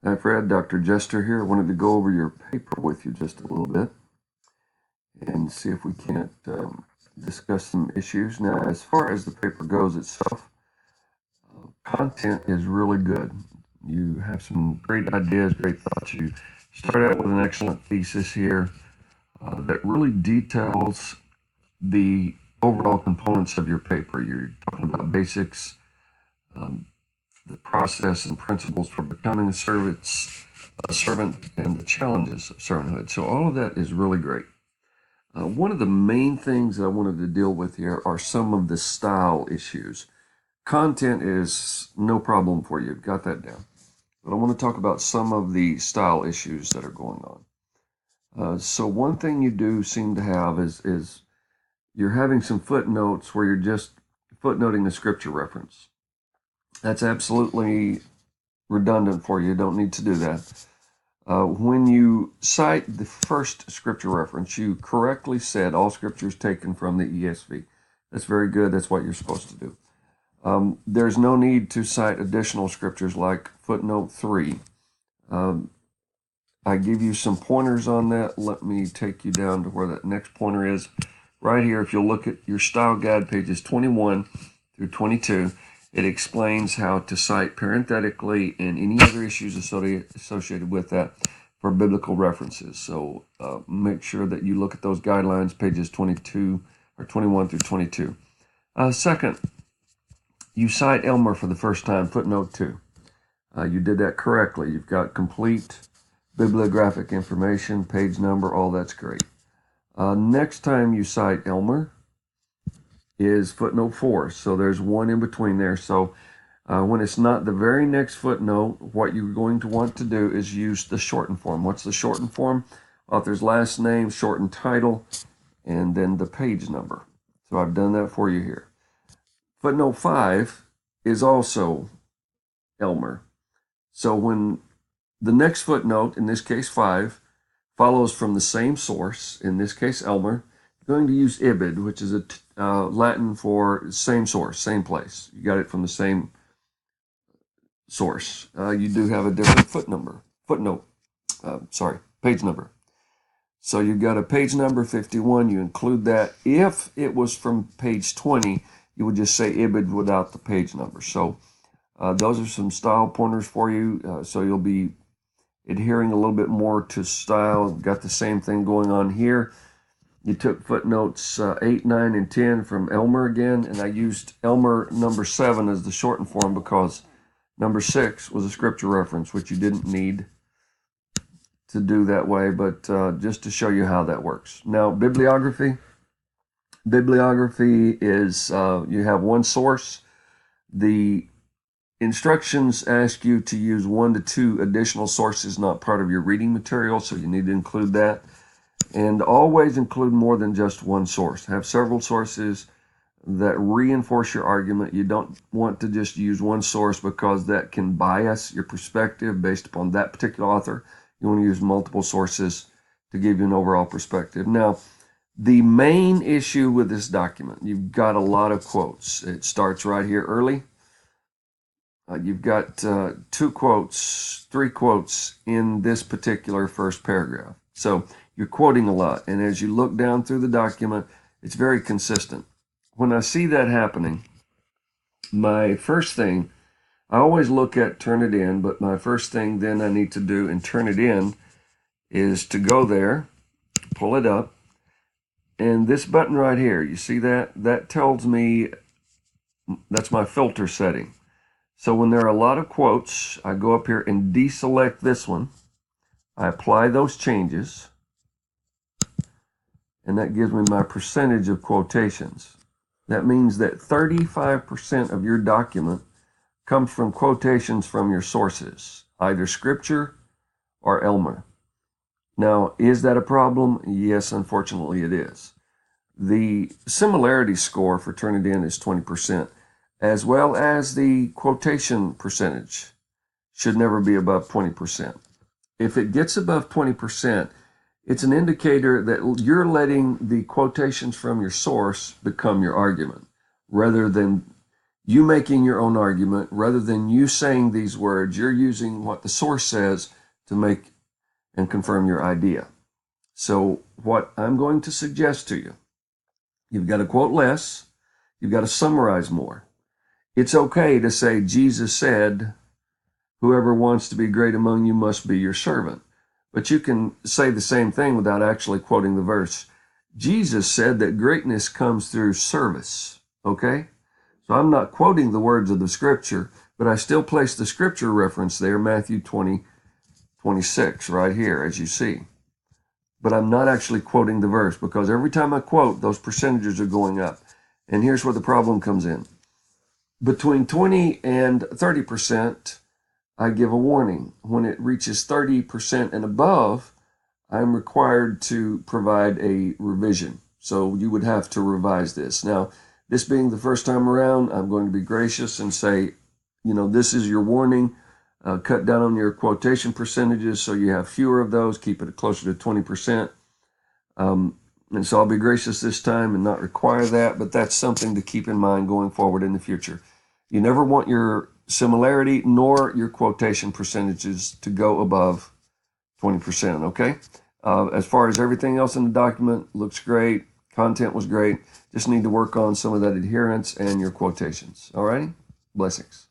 Hi Fred, Dr. Jester here. I wanted to go over your paper with you just a little bit and see if we can't discuss some issues. Now, as far as the paper goes itself, content is really good. You have some great ideas, great thoughts. You start out with an excellent thesis here that really details the overall components of your paper. You're talking about basics, um, the process and principles for becoming a servant, and the challenges of servanthood. So all of that is really great. One of the main things that I wanted to deal with here are some of the style issues. Content is no problem for you. Got that down. But I want to talk about some of the style issues that are going on. So one thing you do seem to have is you're having some footnotes where you're just footnoting a scripture reference. That's absolutely redundant for you. You don't need to do that. When you cite the first scripture reference, you correctly said all scripture is taken from the ESV. That's very good. That's what you're supposed to do. There's no need to cite additional scriptures like footnote 3. I give you some pointers on that. Let me take you down to where that next pointer is. Right here, if you'll look at your style guide, pages 21 through 22, it explains how to cite parenthetically and any other issues associated with that for biblical references. So make sure that you look at those guidelines, pages 22 or 21 through 22. Second, you cite Elmer for the first time, footnote 2. You did that correctly. You've got complete bibliographic information, page number, all that's great. Next time you cite Elmer is footnote 4. So there's one in between there. So when it's not the very next footnote, what you're going to want to do is use the shortened form. What's the shortened form? Author's last name, shortened title, and then the page number. So I've done that for you here. Footnote 5 is also Elmer. So when the next footnote, in this case 5, follows from the same source, in this case Elmer, you're going to use ibid, which is a Latin for same source, same place. You got it from the same source. You do have a different page number. So you've got a page number 51, you include that. If it was from page 20, you would just say ibid without the page number. So those are some style pointers for you. So you'll be adhering a little bit more to style. Got the same thing going on here. You took footnotes 8, 9, and 10 from Elmer again, and I used Elmer number 7 as the shortened form because number 6 was a scripture reference, which you didn't need to do that way, but just to show you how that works. Now, bibliography. Bibliography is you have one source. The instructions ask you to use 1 to 2 additional sources, not part of your reading material, so you need to include that. And always include more than just one source. Have several sources that reinforce your argument. You don't want to just use one source because that can bias your perspective based upon that particular author. You want to use multiple sources to give you an overall perspective. Now, the main issue with this document, you've got a lot of quotes. It starts right here early. You've got 2 quotes, 3 quotes in this particular first paragraph. So you're quoting a lot. And as you look down through the document, it's very consistent. When I see that happening, my first thing, I always look at Turnitin, but my first thing then I need to do in Turnitin is to go there, pull it up, and this button right here, you see that? That tells me that's my filter setting. So when there are a lot of quotes, I go up here and deselect this one. I apply those changes, and that gives me my percentage of quotations. That means that 35% of your document comes from quotations from your sources, either scripture or Elmer. Now, is that a problem? Yes, unfortunately it is. The similarity score for Turnitin is 20%, as well as the quotation percentage should never be above 20%. If it gets above 20%, it's an indicator that you're letting the quotations from your source become your argument, rather than you making your own argument rather than you saying these words. You're using what the source says to make and confirm your idea. So what I'm going to suggest to you, you've got to quote less, you've got to summarize more. It's okay to say Jesus said, whoever wants to be great among you must be your servant. But you can say the same thing without actually quoting the verse. Jesus said that greatness comes through service, okay? So I'm not quoting the words of the scripture, but I still place the scripture reference there, Matthew 20:26, right here, as you see. But I'm not actually quoting the verse, because every time I quote, those percentages are going up. And here's where the problem comes in. Between 20 and 30%, I give a warning. When it reaches 30% and above, I'm required to provide a revision. So you would have to revise this. Now, this being the first time around, I'm going to be gracious and say, this is your warning. Cut down on your quotation percentages so you have fewer of those. Keep it closer to 20%. And so I'll be gracious this time and not require that, but that's something to keep in mind going forward in the future. You never want your similarity nor your quotation percentages to go above 20%, okay? As far as everything else in the document, looks great. Content was great. Just need to work on some of that adherence and your quotations. All righty? Blessings.